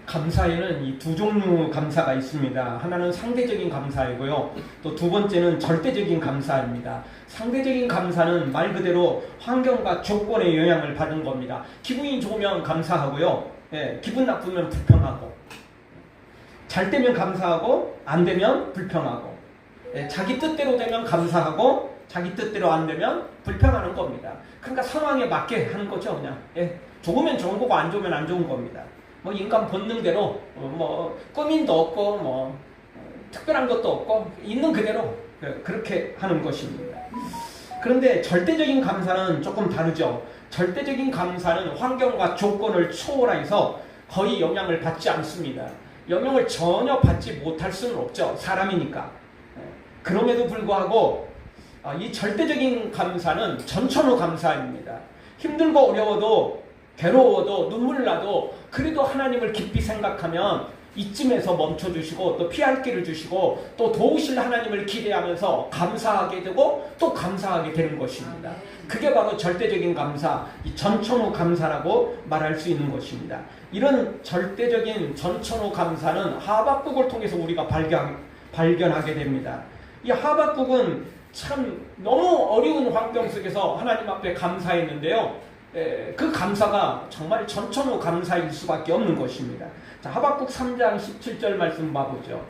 감사에는 이 두 종류 감사가 있습니다. 하나는 상대적인 감사이고요. 또 두 번째는 절대적인 감사입니다. 상대적인 감사는 말 그대로 환경과 조건의 영향을 받은 겁니다. 기분이 좋으면 감사하고요. 기분 나쁘면 불평하고, 잘 되면 감사하고 안 되면 불평하고, 자기 뜻대로 되면 감사하고 자기 뜻대로 안 되면 불평하는 겁니다. 그러니까 상황에 맞게 하는 거죠. 그냥 좋으면 좋은 거고 안 좋으면 안 좋은 겁니다. 뭐 인간 본능대로 뭐 꾸민도 없고 뭐 특별한 것도 없고 있는 그대로 그렇게 하는 것입니다. 그런데 절대적인 감사는 조금 다르죠. 절대적인 감사는 환경과 조건을 초월해서 거의 영향을 받지 않습니다. 영향을 전혀 받지 못할 수는 없죠. 사람이니까. 그럼에도 불구하고 이 절대적인 감사는 전천후 감사입니다. 힘들고 어려워도 괴로워도 눈물 나도 그래도 하나님을 깊이 생각하면 이쯤에서 멈춰주시고 또 피할 길을 주시고 또 도우실 하나님을 기대하면서 감사하게 되고 또 감사하게 되는 것입니다. 그게 바로 절대적인 감사, 이 전천후 감사라고 말할 수 있는 것입니다. 이런 절대적인 전천후 감사는 하박국을 통해서 우리가 발견하게 됩니다. 이 하박국은 참 너무 어려운 환경 속에서 하나님 앞에 감사했는데요. 그 감사가 정말 전천후 감사일 수밖에 없는 것입니다. 자, 하박국 3장 17절 말씀 봐보죠.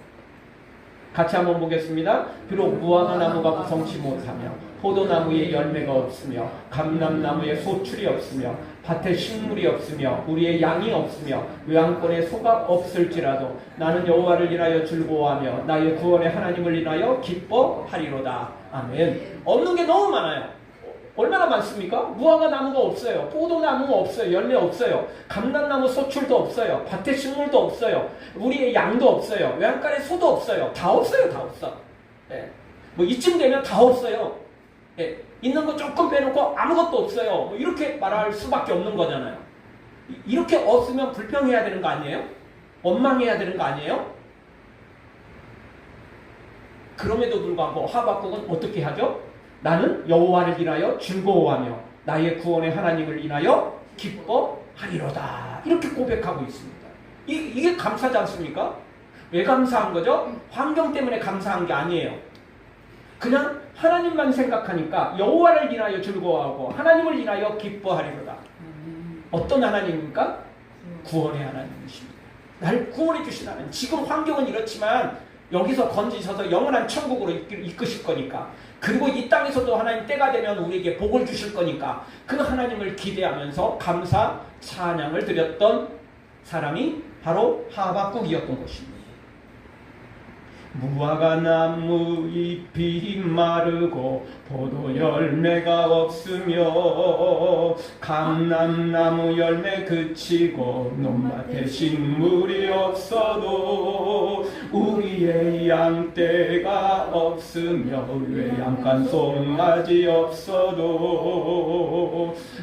같이 한번 보겠습니다. 비록 무화과 나무가 무성치 못하며 포도나무에 열매가 없으며 감람나무에 소출이 없으며 밭에 식물이 없으며 우리의 양이 없으며 요양권에 소가 없을지라도 나는 여호와를 인하여 즐거워하며 나의 구원의 하나님을 인하여 기뻐하리로다. 아멘. 없는 게 너무 많아요. 얼마나 많습니까? 무화과 나무가 없어요. 포도나무가 없어요. 열매 없어요. 감람나무 소출도 없어요. 밭에 식물도 없어요. 우리의 양도 없어요. 외양간에 소도 없어요. 다 없어요. 다 없어. 뭐 이쯤 되면 다 없어요. 있는 거 조금 빼놓고 아무것도 없어요. 뭐 이렇게 말할 수밖에 없는 거잖아요. 이렇게 없으면 불평해야 되는 거 아니에요? 원망해야 되는 거 아니에요? 그럼에도 불구하고 하박국은 어떻게 하죠? 나는 여호와를 인하여 즐거워하며 나의 구원의 하나님을 인하여 기뻐하리로다. 이렇게 고백하고 있습니다. 이게 감사지 않습니까? 왜 감사한 거죠? 환경 때문에 감사한 게 아니에요. 그냥 하나님만 생각하니까 여호와를 인하여 즐거워하고 하나님을 인하여 기뻐하리로다. 어떤 하나님입니까? 구원의 하나님이십니다. 날 구원해 주신 하나님. 지금 환경은 이렇지만 여기서 건지셔서 영원한 천국으로 이끄실 거니까, 그리고 이 땅에서도 하나님 때가 되면 우리에게 복을 주실 거니까 그 하나님을 기대하면서 감사 찬양을 드렸던 사람이 바로 하박국이었던 것입니다. 무화과 나무 잎이 마르고 포도 열매가 없으며 감람나무 열매 그치고 논밭에 식물이 없어도 우리의 양떼가 없으며 외양간 송아지 없어도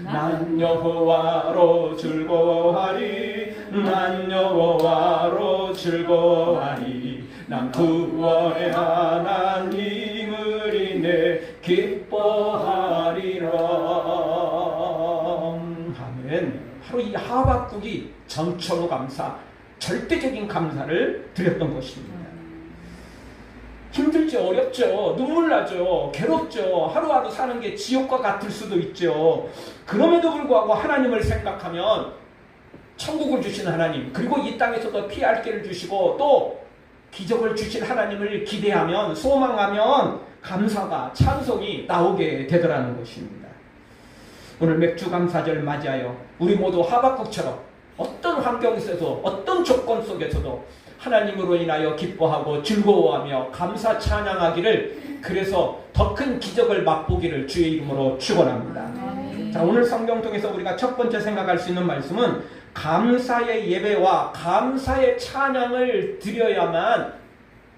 난 여호와로 즐거워하리. 난 여호와로 즐거워하리. 난 구원의 하나님을 인해 기뻐하리라. 아멘. 바로 이 하박국이 전천후 감사, 절대적인 감사를 드렸던 것입니다. 힘들죠, 어렵죠, 눈물 나죠, 괴롭죠, 하루하루 사는 게 지옥과 같을 수도 있죠. 그럼에도 불구하고 하나님을 생각하면 천국을 주신 하나님, 그리고 이 땅에서도 피할 길을 주시고 또 기적을 주실 하나님을 기대하면, 소망하면 감사가, 찬송이 나오게 되더라는 것입니다. 오늘 맥주감사절 맞이하여 우리 모두 하박국처럼 어떤 환경 속에서도 어떤 조건 속에서도 하나님으로 인하여 기뻐하고 즐거워하며 감사 찬양하기를, 그래서 더 큰 기적을 맛보기를 주의 이름으로 축원합니다. 자, 오늘 성경 통해서 우리가 첫 번째 생각할 수 있는 말씀은 감사의 예배와 감사의 찬양을 드려야만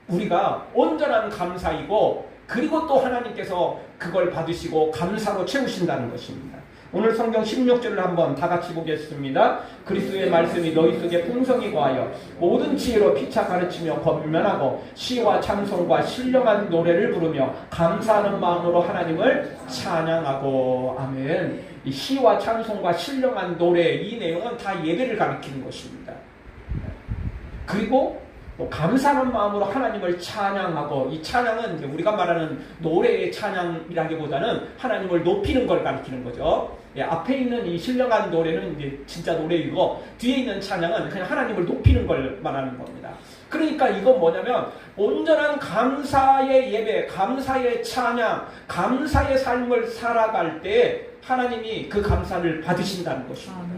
우리가 온전한 감사이고, 그리고 또 하나님께서 그걸 받으시고 감사로 채우신다는 것입니다. 오늘 성경 16절을 한번 다 같이 보겠습니다. 그리스도의 말씀이 너희 속에 풍성히 거하여 모든 지혜로 피차 가르치며 권면하고 시와 찬송과 신령한 노래를 부르며 감사하는 마음으로 하나님을 찬양하고. 아멘. 이 시와 찬송과 신령한 노래, 이 내용은 다 예배를 가리키는 것입니다. 그리고 또 감사하는 마음으로 하나님을 찬양하고, 이 찬양은 이제 우리가 말하는 노래의 찬양이라기보다는 하나님을 높이는 걸 가리키는 거죠. 예, 앞에 있는 이 신령한 노래는 이제 진짜 노래이고, 뒤에 있는 찬양은 그냥 하나님을 높이는 걸 말하는 겁니다. 그러니까 이건 뭐냐면 온전한 감사의 예배, 감사의 찬양, 감사의 삶을 살아갈 때 하나님이 그 감사를 받으신다는 것입니다.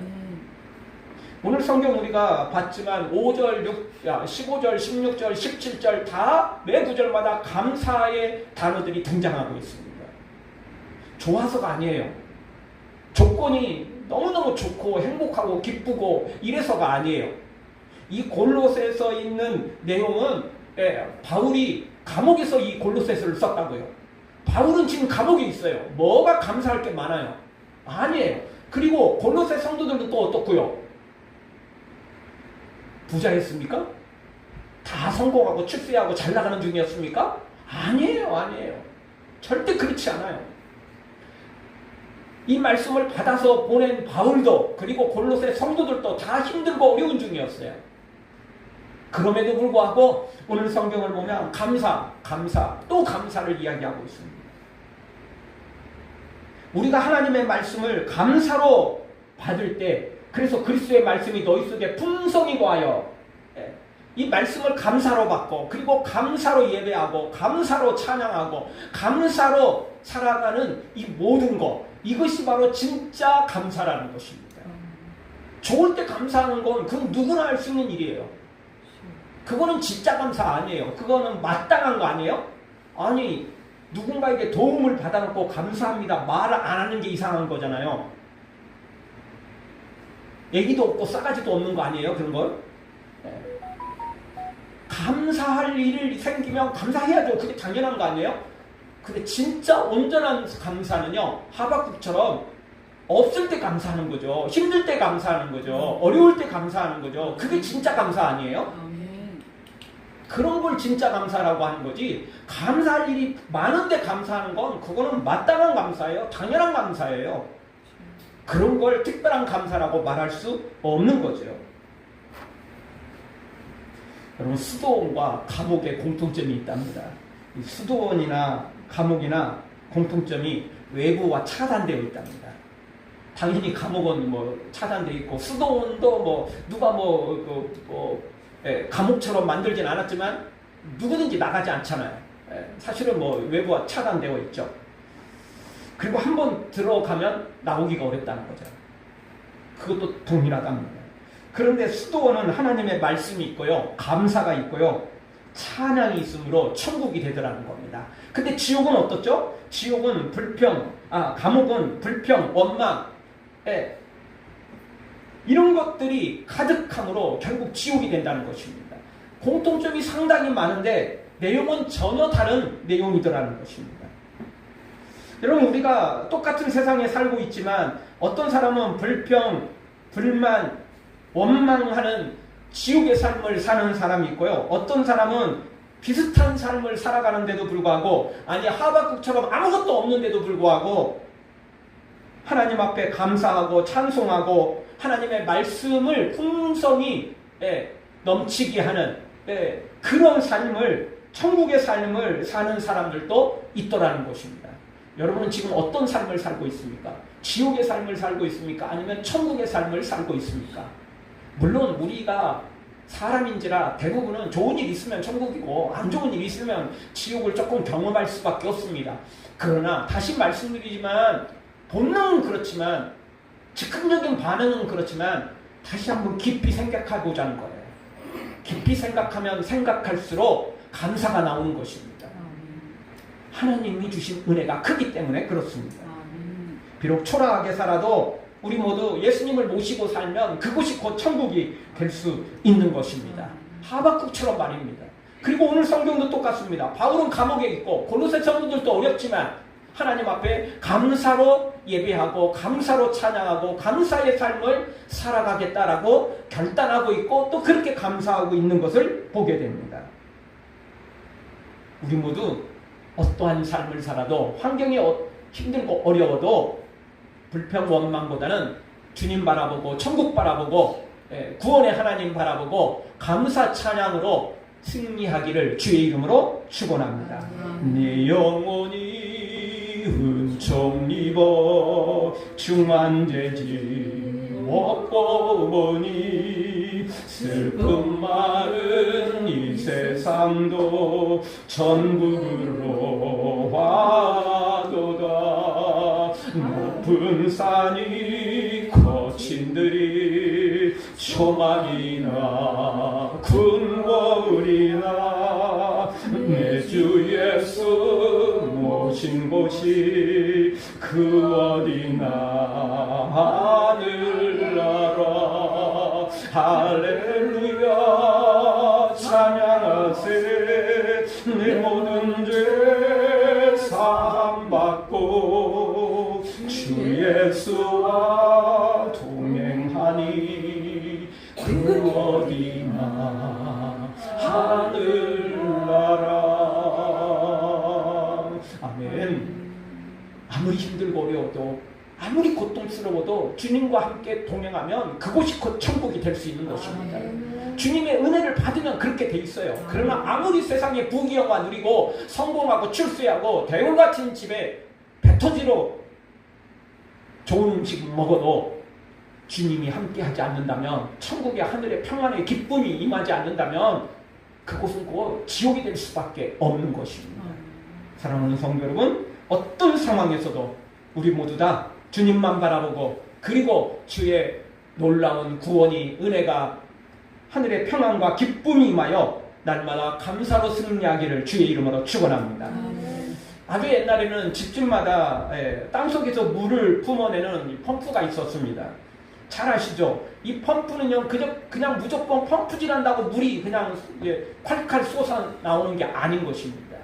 오늘 성경 우리가 봤지만 5절, 15절, 16절, 17절 다 매 구절마다 감사의 단어들이 등장하고 있습니다. 좋아서가 아니에요. 조건이 너무너무 좋고 행복하고 기쁘고 이래서가 아니에요. 이 골로새서 있는 내용은 바울이 감옥에서 이 골로새서를 썼다고요. 바울은 지금 감옥에 있어요. 뭐가 감사할 게 많아요? 아니에요. 그리고 골로새 성도들도 또 어떻고요? 부자였습니까? 다 성공하고 출세하고 잘 나가는 중이었습니까? 아니에요. 아니에요. 절대 그렇지 않아요. 이 말씀을 받아서 보낸 바울도 그리고 골로새 성도들도 다 힘들고 어려운 중이었어요. 그럼에도 불구하고 오늘 성경을 보면 감사, 또 감사를 이야기하고 있습니다. 우리가 하나님의 말씀을 감사로 받을 때, 그래서 그리스도의 말씀이 너희 속에 풍성히 거하여, 이 말씀을 감사로 받고, 그리고 감사로 예배하고, 감사로 찬양하고, 감사로 살아가는 이 모든 것, 이것이 바로 진짜 감사라는 것입니다. 좋을 때 감사하는 건 그건 누구나 할 수 있는 일이에요. 그거는 진짜 감사 아니에요. 그거는 마땅한 거 아니에요? 아니, 누군가에게 도움을 받아놓고 감사합니다 말을 안 하는 게 이상한 거잖아요. 얘기도 없고 싸가지도 없는 거 아니에요? 그런 걸? 감사할 일이 생기면 감사해야죠. 그게 당연한 거 아니에요? 근데 진짜 온전한 감사는요, 하박국처럼 없을 때 감사하는 거죠. 힘들 때 감사하는 거죠. 어려울 때 감사하는 거죠. 그게 진짜 감사 아니에요? 그런 걸 진짜 감사라고 하는 거지, 감사할 일이 많은데 감사하는 건 그거는 마땅한 감사예요. 당연한 감사예요. 그런 걸 특별한 감사라고 말할 수 없는 거죠. 여러분, 수도원과 감옥에 공통점이 있답니다. 이 수도원이나 감옥이나 공통점이 외부와 차단되어 있답니다. 당연히 감옥은 뭐 차단되어 있고, 수도원도 뭐 누가 감옥처럼 만들진 않았지만 누구든지 나가지 않잖아요. 사실은 뭐 외부와 차단되어 있죠. 그리고 한번 들어가면 나오기가 어렵다는 거죠. 그것도 동일하답니다. 그런데 수도원은 하나님의 말씀이 있고요, 감사가 있고요, 찬양이 있으므로 천국이 되더라는 겁니다. 근데 지옥은 어떻죠? 지옥은 감옥은 불평, 원망, 이런 것들이 가득함으로 결국 지옥이 된다는 것입니다. 공통점이 상당히 많은데 내용은 전혀 다른 내용이더라는 것입니다. 여러분, 우리가 똑같은 세상에 살고 있지만 어떤 사람은 불평, 불만, 원망하는 지옥의 삶을 사는 사람이 있고요, 어떤 사람은 비슷한 삶을 살아가는데도 불구하고, 아니 하박국처럼 아무것도 없는데도 불구하고 하나님 앞에 감사하고 찬송하고 하나님의 말씀을 풍성히 넘치게 하는 그런 삶을, 천국의 삶을 사는 사람들도 있더라는 것입니다. 여러분은 지금 어떤 삶을 살고 있습니까? 지옥의 삶을 살고 있습니까? 아니면 천국의 삶을 살고 있습니까? 물론 우리가 사람인지라 대부분은 좋은 일 있으면 천국이고 안 좋은 일 있으면 지옥을 조금 경험할 수밖에 없습니다. 그러나 다시 말씀드리지만, 본능은 그렇지만, 즉흥적인 반응은 그렇지만, 다시 한번 깊이 생각해 보자는 거예요. 깊이 생각하면 생각할수록 감사가 나오는 것입니다. 하나님이 주신 은혜가 크기 때문에 그렇습니다. 비록 초라하게 살아도 우리 모두 예수님을 모시고 살면 그곳이 곧 천국이 될 수 있는 것입니다. 하박국처럼 말입니다. 그리고 오늘 성경도 똑같습니다. 바울은 감옥에 있고 골로새 성도들도 어렵지만 하나님 앞에 감사로 예배하고 감사로 찬양하고 감사의 삶을 살아가겠다라고 결단하고 있고 또 그렇게 감사하고 있는 것을 보게 됩니다. 우리 모두 어떠한 삶을 살아도, 환경이 힘들고 어려워도 불평 원망보다는 주님 바라보고 천국 바라보고 구원의 하나님 바라보고 감사 찬양으로 승리하기를 주의 이름으로 축원합니다. 네 영혼이 은총 입어 중환되지 없고 보니 슬픈 말은 이 세상도 전국으로 와도다. 높은 산이 거친들이 초막이나 군거리나 내 주 예수 모신 곳이 그 어디나 하늘나라. 할렐루야 찬양하세. 내 모든 죄 사함받고 주 예수와 동행하니 그 어디나 하늘나라. 아멘. 아무리 힘들고 어려워도 아무리 고통스러워도 주님과 함께 동행하면 그곳이 곧 천국이 될 수 있는 것입니다. 주님의 은혜를 받으면 그렇게 돼 있어요. 그러나 아무리 세상에 부귀영화 누리고 성공하고 출세하고 대원 같은 집에 배터지로 좋은 음식 먹어도 주님이 함께하지 않는다면, 천국의 하늘의 평안의 기쁨이 임하지 않는다면 그곳은 곧 지옥이 될 수밖에 없는 것입니다. 사랑하는 성도 여러분, 어떤 상황에서도 우리 모두 다 주님만 바라보고 그리고 주의 놀라운 구원이, 은혜가, 하늘의 평안과 기쁨이 임하여 날마다 감사로 승리하기를 주의 이름으로 축원합니다. 아주 옛날에는 집집마다 땅속에서 물을 뿜어내는 펌프가 있었습니다. 잘 아시죠? 이 펌프는요, 그냥 무조건 펌프질한다고 물이 그냥 콸콸 쏟아 나오는 게 아닌 것입니다.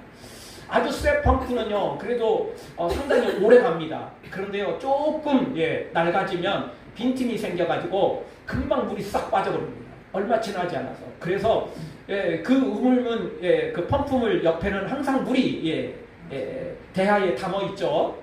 아주 새 펌프는요, 그래도 상당히 오래 갑니다. 그런데요, 조금 낡아지면 빈틈이 생겨가지고 금방 물이 싹 빠져버립니다. 얼마 지나지 않아서. 그래서 그 우물문, 그 펌프물 옆에는 항상 물이 대야에 담아 있죠.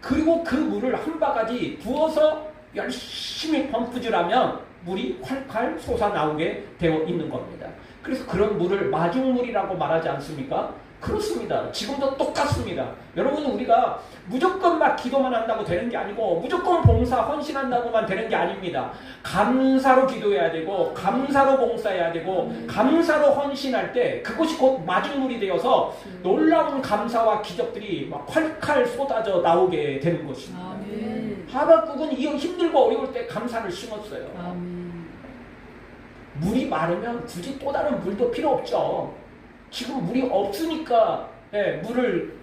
그리고 그 물을 한 바가지 부어서 열심히 펌프질하면 물이 콸콸 솟아 나오게 되어 있는 겁니다. 그래서 그런 물을 마중물이라고 말하지 않습니까? 그렇습니다. 지금도 똑같습니다. 여러분, 우리가 무조건 막 기도만 한다고 되는 게 아니고 무조건 봉사 헌신한다고만 되는 게 아닙니다. 감사로 기도해야 되고 감사로 봉사해야 되고 감사로 헌신할 때 그것이 곧 마중물이 되어서 놀라운 감사와 기적들이 막 콸콸 쏟아져 나오게 되는 것입니다. 아멘. 하박국은 이 힘들고 어려울 때 감사를 심었어요. 아멘. 물이 마르면 굳이 또 다른 물도 필요 없죠. 지금 물이 없으니까 물을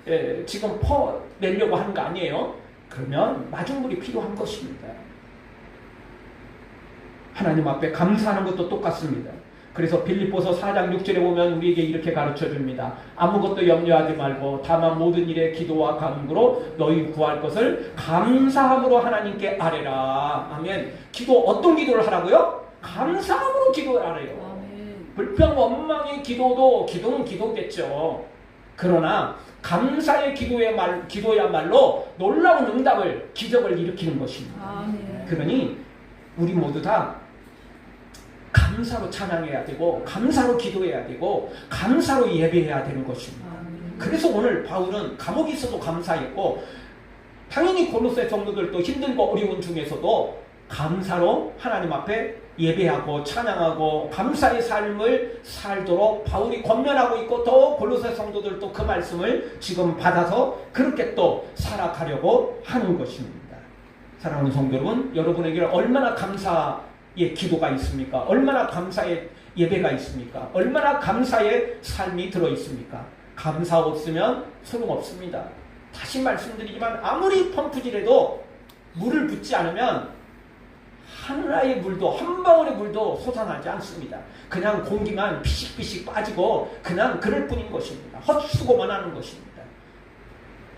지금 퍼내려고 하는 거 아니에요? 그러면 마중물이 필요한 것입니다. 하나님 앞에 감사하는 것도 똑같습니다. 그래서 빌립보서 4장 6절에 보면 우리에게 이렇게 가르쳐 줍니다. 아무것도 염려하지 말고 다만 모든 일에 기도와 간구로 너희 구할 것을 감사함으로 하나님께 아뢰라. 아멘. 기도, 어떤 기도를 하라고요? 감사함으로 기도를 하래요. 불평 원망의 기도는 기도겠죠. 그러나 감사의 기도야말로 놀라운 응답을, 기적을 일으키는 것입니다. 그러니 우리 모두 다 감사로 찬양해야 되고 감사로 기도해야 되고 감사로 예배해야 되는 것입니다. 그래서 오늘 바울은 감옥에 있어도 감사했고, 당연히 골로새 성도들도 힘들고 어려운 중에서도 감사로 하나님 앞에 예배하고 찬양하고 감사의 삶을 살도록 바울이 권면하고 있고, 또 골로새 성도들도 그 말씀을 지금 받아서 그렇게 또 살아가려고 하는 것입니다. 사랑하는 성도 여러분, 여러분에게 얼마나 감사의 기도가 있습니까? 얼마나 감사의 예배가 있습니까? 얼마나 감사의 삶이 들어있습니까? 감사 없으면 소용없습니다. 다시 말씀드리지만 아무리 펌프질해도 물을 붓지 않으면 하늘의 물도, 한 방울의 물도 솟아나지 않습니다. 그냥 공기만 피식피식 빠지고 그냥 그럴 뿐인 것입니다. 헛수고만 하는 것입니다.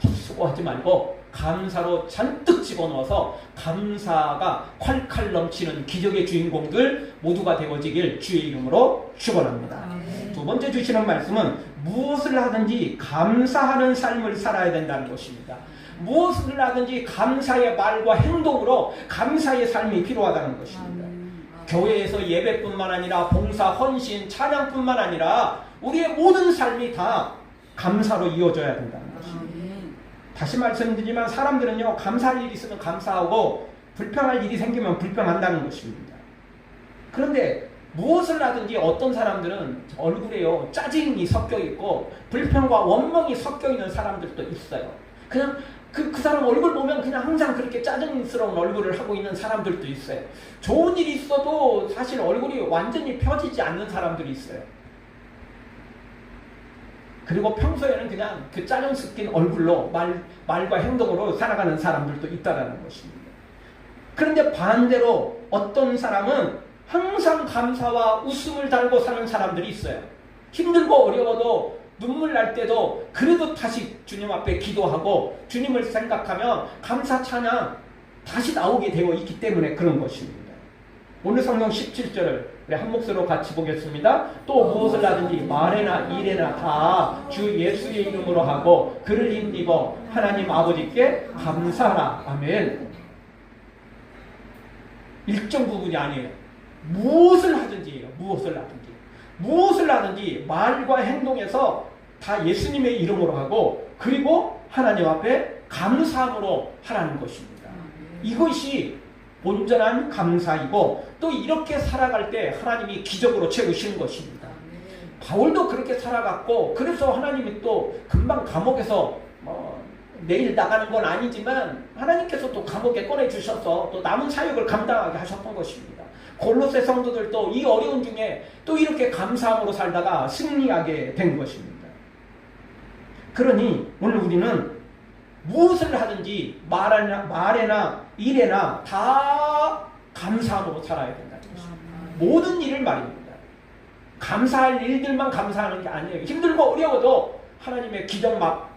헛수고하지 말고 감사로 잔뜩 집어넣어서 감사가 콸콸 넘치는 기적의 주인공들 모두가 되어지길 주의 이름으로 축원합니다. 두 번째 주시는 말씀은 무엇을 하든지 감사하는 삶을 살아야 된다는 것입니다. 무엇을 하든지 감사의 말과 행동으로 감사의 삶이 필요하다는 것입니다. 교회에서 예배뿐만 아니라 봉사, 헌신, 찬양뿐만 아니라 우리의 모든 삶이 다 감사로 이어져야 된다는 것입니다. 다시 말씀드리지만 사람들은요, 감사할 일이 있으면 감사하고 불평할 일이 생기면 불평한다는 것입니다. 그런데 무엇을 하든지 어떤 사람들은 얼굴에요, 짜증이 섞여 있고 불평과 원망이 섞여 있는 사람들도 있어요. 그냥 그 사람 얼굴 보면 그냥 항상 그렇게 짜증스러운 얼굴을 하고 있는 사람들도 있어요. 좋은 일이 있어도 사실 얼굴이 완전히 펴지지 않는 사람들이 있어요. 그리고 평소에는 그냥 그 짜증 섞인 얼굴로 말과 행동으로 살아가는 사람들도 있다는 것입니다. 그런데 반대로 어떤 사람은 항상 감사와 웃음을 달고 사는 사람들이 있어요. 힘들고 어려워도 눈물 날 때도 그래도 다시 주님 앞에 기도하고 주님을 생각하며 감사 찬양 다시 나오게 되어 있기 때문에 그런 것입니다. 오늘 성경 17절을 우리 한 목소리로 같이 보겠습니다. 또 무엇을 하든지 말에나 일에나 다 주 예수의 이름으로 하고 그를 힘입어 하나님 아버지께 감사하라. 아멘. 일정 부분이 아니에요. 무엇을 하든지예요. 무엇을 하든지 말과 행동에서 다 예수님의 이름으로 하고 그리고 하나님 앞에 감사함으로 하라는 것입니다. 이것이 온전한 감사이고 또 이렇게 살아갈 때 하나님이 기적으로 채우시는 것입니다. 바울도 그렇게 살아갔고 그래서 하나님이 또 금방 감옥에서 내일 나가는 건 아니지만 하나님께서 또 감옥에 꺼내주셔서 또 남은 사역을 감당하게 하셨던 것입니다. 골로새 성도들도 이 어려운 중에 또 이렇게 감사함으로 살다가 승리하게 된 것입니다. 그러니 오늘 우리는 무엇을 하든지 말에나 일에나 다 감사함으로 살아야 된다는 것입니다. 모든 일을 말입니다. 감사할 일들만 감사하는 게 아니에요. 힘들고 어려워도 하나님의 기적 막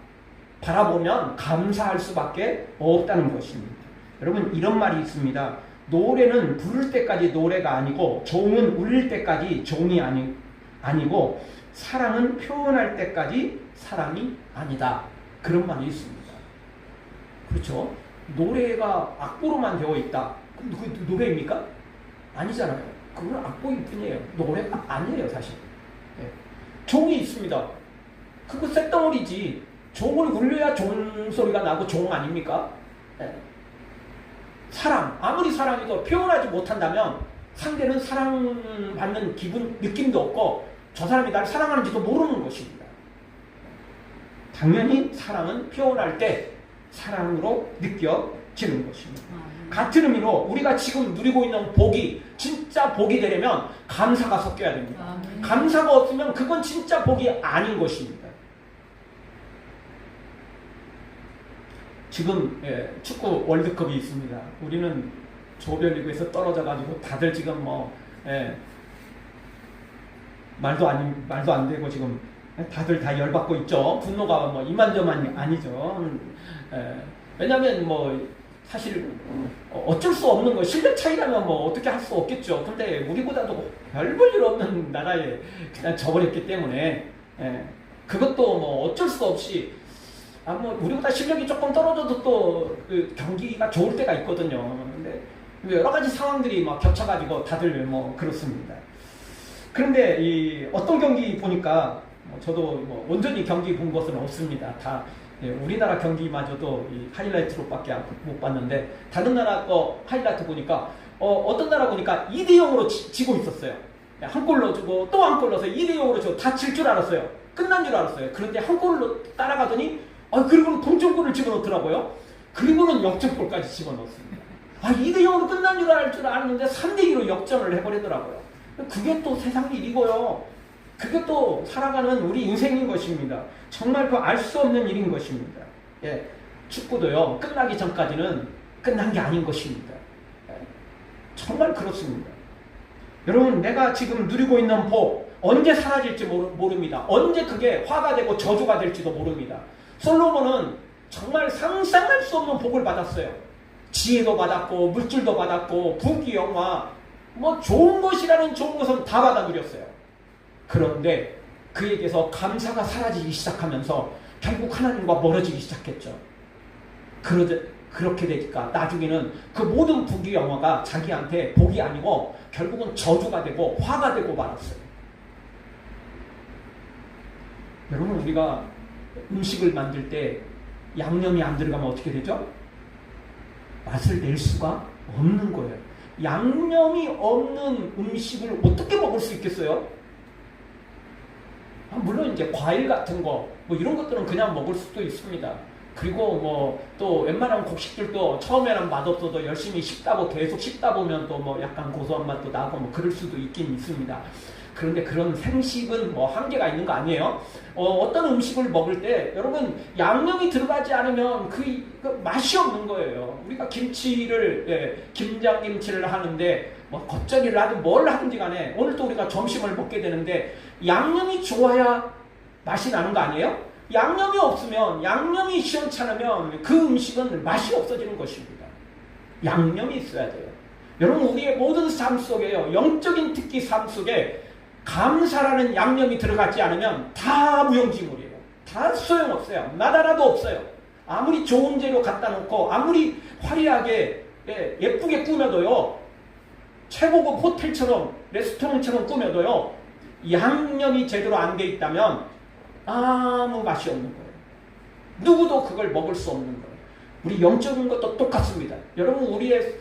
바라보면 감사할 수밖에 없다는 것입니다. 여러분 이런 말이 있습니다. 노래는 부를 때까지 노래가 아니고 종은 울릴 때까지 종이 아니고 사랑은 표현할 때까지 사랑이 아니다. 그런 말이 있습니다. 그렇죠? 노래가 악보로만 되어 있다. 그럼 그게 노래입니까? 아니잖아요. 그건 악보일 뿐이에요. 노래가 아니에요 사실. 네. 종이 있습니다. 그거 쇳덩어리지. 종을 울려야 종소리가 나고 종 아닙니까? 네. 사랑, 아무리 사랑해도 표현하지 못한다면 상대는 사랑받는 기분, 느낌도 없고 저 사람이 나를 사랑하는지도 모르는 것입니다. 당연히 사랑은 표현할 때 사랑으로 느껴지는 것입니다. 같은 의미로 우리가 지금 누리고 있는 복이 진짜 복이 되려면 감사가 섞여야 됩니다. 감사가 없으면 그건 진짜 복이 아닌 것입니다. 지금 축구 월드컵이 있습니다. 우리는 조별리그에서 떨어져가지고 다들 지금 말도 안 되고 지금 다들 다 열받고 있죠. 분노가 이만저만이 아니죠. 왜냐하면 사실 어쩔 수 없는 거 실력 차이라면 어떻게 할 수 없겠죠. 근데 우리보다도 별 볼 일 없는 나라에 그냥 져버렸기 때문에 그것도 어쩔 수 없이 우리보다 실력이 조금 떨어져도 또 그 경기가 좋을 때가 있거든요. 근데 여러 가지 상황들이 겹쳐가지고 다들 그렇습니다. 그런데 어떤 경기 보니까 저도 온전히 경기 본 것은 없습니다. 다 우리나라 경기마저도 하이라이트로밖에 못 봤는데 다른 나라 거 하이라이트 보니까 어떤 나라 보니까 2대0으로 지고 있었어요. 한 골 넣어주고 또 한 골 넣어서 2대0으로 지고 다 질 줄 알았어요. 끝난 줄 알았어요. 그런데 한 골로 따라가더니 그리고는 동점골을 집어넣더라고요. 그리고는 역전골까지 집어넣었습니다. 2대0으로 끝난 줄 알았는데 3대2로 역전을 해버리더라고요. 그게 또 세상 일이고요. 그게 또 살아가는 우리 인생인 것입니다. 정말 알 수 없는 일인 것입니다. 축구도요. 끝나기 전까지는 끝난 게 아닌 것입니다. 정말 그렇습니다. 여러분 내가 지금 누리고 있는 복 언제 사라질지 모릅니다. 언제 그게 화가 되고 저주가 될지도 모릅니다. 솔로몬은 정말 상상할 수 없는 복을 받았어요. 지혜도 받았고 물질도 받았고 부귀 영화 좋은 것이라는 좋은 것은 다 받아 누렸어요. 그런데 그에게서 감사가 사라지기 시작하면서 결국 하나님과 멀어지기 시작했죠. 그렇게 되니까 나중에는 그 모든 부귀영화가 자기한테 복이 아니고 결국은 저주가 되고 화가 되고 말았어요. 여러분, 우리가 음식을 만들 때 양념이 안 들어가면 어떻게 되죠? 맛을 낼 수가 없는 거예요. 양념이 없는 음식을 어떻게 먹을 수 있겠어요? 물론 이제 과일 같은 거 뭐 이런 것들은 그냥 먹을 수도 있습니다. 그리고 뭐 또 웬만한 곡식들도 처음에는 맛없어도 열심히 씹다 계속 씹다 보면 또 뭐 약간 고소한 맛도 나고 뭐 그럴 수도 있긴 있습니다. 그런데 그런 생식은 뭐 한계가 있는 거 아니에요? 어떤 음식을 먹을 때 여러분 양념이 들어가지 않으면 그 맛이 없는 거예요. 우리가 김치를 김장김치를 하는데 뭐 겉절이를 하든 뭘 하든지 간에 오늘 또 우리가 점심을 먹게 되는데 양념이 좋아야 맛이 나는 거 아니에요? 양념이 없으면, 양념이 시원찮으면 그 음식은 맛이 없어지는 것입니다. 양념이 있어야 돼요. 여러분, 우리의 모든 삶 속에요, 영적인 특히 삶 속에 감사라는 양념이 들어가지 않으면 다 무용지물이에요. 다 소용없어요. 나다라도 없어요. 아무리 좋은 재료 갖다 놓고 아무리 화려하게 예쁘게 꾸며도요, 최고급 호텔처럼 레스토랑처럼 꾸며도요, 양념이 제대로 안 돼 있다면 아무 맛이 없는 거예요. 누구도 그걸 먹을 수 없는 거예요. 우리 영적인 것도 똑같습니다. 여러분, 우리의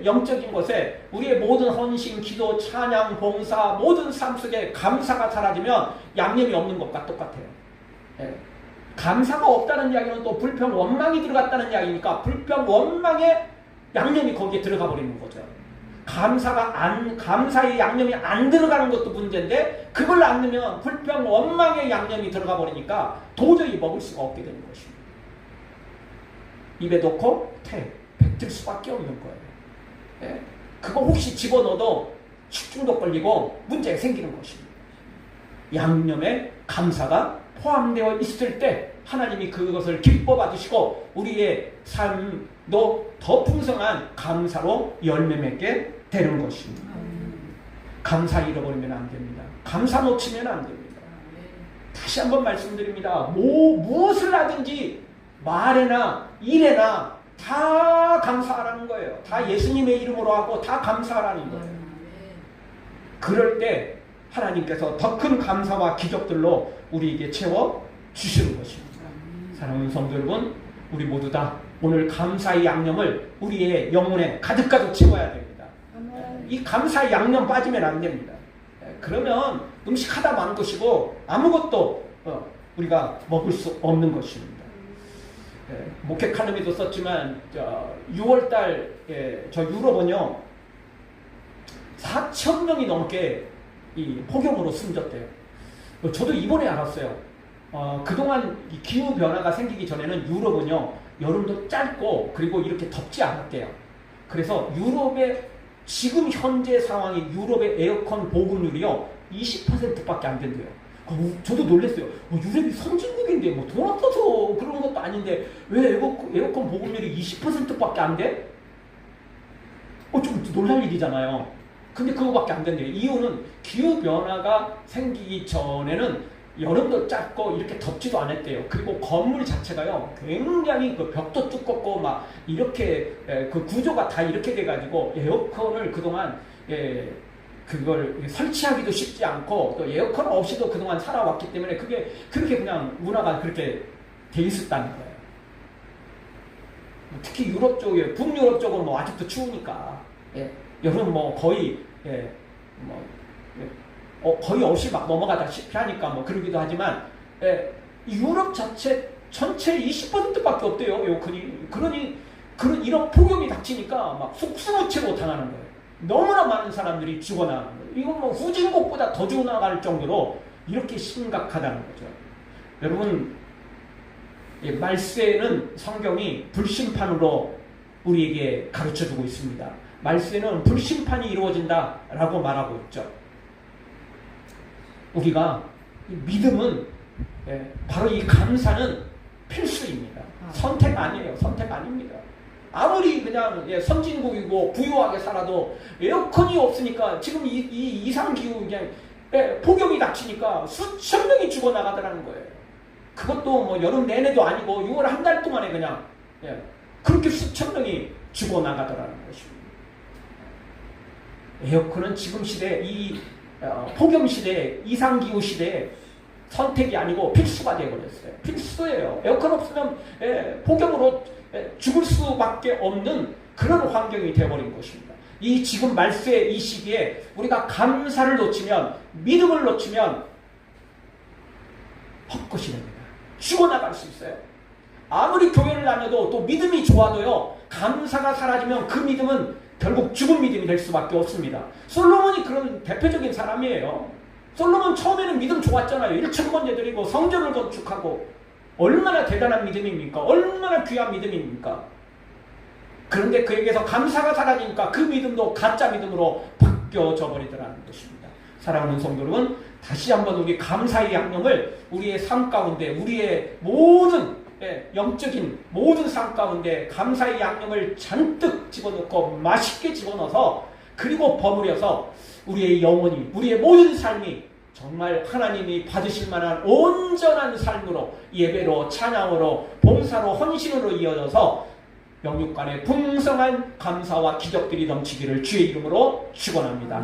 영적인 것에 우리의 모든 헌신, 기도, 찬양, 봉사, 모든 삶 속에 감사가 사라지면 양념이 없는 것과 똑같아요. 감사가 없다는 이야기는 또 불평, 원망이 들어갔다는 이야기니까 불평, 원망에 양념이 거기에 들어가 버리는 거죠. 감사의 양념이 안 들어가는 것도 문제인데 그걸 안 넣으면 불평, 원망의 양념이 들어가 버리니까 도저히 먹을 수가 없게 되는 것입니다. 입에 넣고 뱉을 수밖에 없는 거예요. 그거 혹시 집어넣어도 식중독 걸리고 문제가 생기는 것입니다. 양념에 감사가 포함되어 있을 때 하나님이 그것을 기뻐 받으시고 우리의 삶도 더 풍성한 감사로 열매 맺게 되는 것입니다. 감사 잃어버리면 안 됩니다. 감사 놓치면 안 됩니다. 다시 한번 말씀드립니다. 무엇을 하든지 말에나 일에나 다 감사하라는 거예요. 다 예수님의 이름으로 하고 다 감사하라는 거예요. 그럴 때 하나님께서 더 큰 감사와 기적들로 우리에게 채워 주시는 것입니다. 사랑하는 성도 여러분, 우리 모두 다 오늘 감사의 양념을 우리의 영혼에 가득가득 채워야 됩니다. 이 감사의 양념 빠지면 안 됩니다. 그러면 음식 하다 만 것이고 아무것도 우리가 먹을 수 없는 것입니다. 목회 칼럼에도 썼지만 6월달 저 유럽은요 4,000명이 넘게 이 폭염으로 숨졌대요. 저도 이번에 알았어요. 그동안 이 기후 변화가 생기기 전에는 유럽은요 여름도 짧고 그리고 이렇게 덥지 않았대요. 그래서 유럽의 지금 현재 상황이 유럽의 에어컨 보급률이요 20%밖에 안 된대요. 저도 놀랐어요. 유럽이 선진국인데 뭐 돈 없어서 그런 것도 아닌데 왜 에어컨 보급률이 20%밖에 안 돼? 좀 놀랄 일이잖아요. 근데 그거밖에 안 된대요. 이유는 기후 변화가 생기기 전에는 여름도 짧고 이렇게 덥지도 않았대요. 그리고 건물 자체가요 굉장히 그 벽도 두껍고 막 이렇게 그 구조가 다 이렇게 돼가지고 에어컨을 그동안 그걸 설치하기도 쉽지 않고 또 에어컨 없이도 그동안 살아왔기 때문에 그게 그렇게 그냥 문화가 그렇게 돼 있었다는 거예요. 특히 유럽 쪽에 북유럽 쪽은 뭐 아직도 추우니까 여름 뭐 거의 거의 없이 막 넘어가다시피 하니까 뭐 그러기도 하지만 유럽 자체 전체 20%밖에 없대요 에어컨이. 그러니 이런 폭염이 닥치니까 막 속수무책으로 당하는 거예요. 너무나 많은 사람들이 죽어나가는 거예요. 이건 뭐 후진국보다 더 죽어나갈 정도로 이렇게 심각하다는 거죠. 여러분, 말세는 성경이 불심판으로 우리에게 가르쳐주고 있습니다. 말세는 불심판이 이루어진다라고 말하고 있죠. 우리가 믿음은 바로 이 감사는 필수입니다. 선택 아니에요. 선택 아닙니다. 아무리 그냥 선진국이고 부유하게 살아도 에어컨이 없으니까 지금 이 이상기후 그냥 폭염이 닥치니까 수천 명이 죽어나가더라는 거예요. 그것도 뭐 여름 내내도 아니고 6월 한 달 동안에 그냥 그렇게 수천 명이 죽어나가더라는 것입니다. 에어컨은 지금 시대, 이 폭염 시대, 이상기후 시대에 선택이 아니고 필수가 되어버렸어요. 필수예요. 에어컨 없으면 폭염으로 죽을 수밖에 없는 그런 환경이 되어버린 것입니다. 이 지금 말세의 이 시기에 우리가 감사를 놓치면, 믿음을 놓치면 헛것이 됩니다. 죽어나갈 수 있어요. 아무리 교회를 다녀도 또 믿음이 좋아도요, 감사가 사라지면 그 믿음은 결국 죽은 믿음이 될 수밖에 없습니다. 솔로몬이 그런 대표적인 사람이에요. 솔로몬 처음에는 믿음 좋았잖아요. 1,000번 예드리고 성전을 건축하고 얼마나 대단한 믿음입니까? 얼마나 귀한 믿음입니까? 그런데 그에게서 감사가 사라지니까 그 믿음도 가짜 믿음으로 바뀌어져 버리더라는 것입니다. 사랑하는 성도 여러분, 다시 한번 우리 감사의 양념을 우리의 삶 가운데, 우리의 모든 영적인 모든 삶 가운데 감사의 양념을 잔뜩 집어넣고 맛있게 집어넣어서, 그리고 버무려서 우리의 영혼이, 우리의 모든 삶이 정말 하나님이 받으실 만한 온전한 삶으로, 예배로, 찬양으로, 봉사로, 헌신으로 이어져서 영육간의 풍성한 감사와 기적들이 넘치기를 주의 이름으로 축원합니다.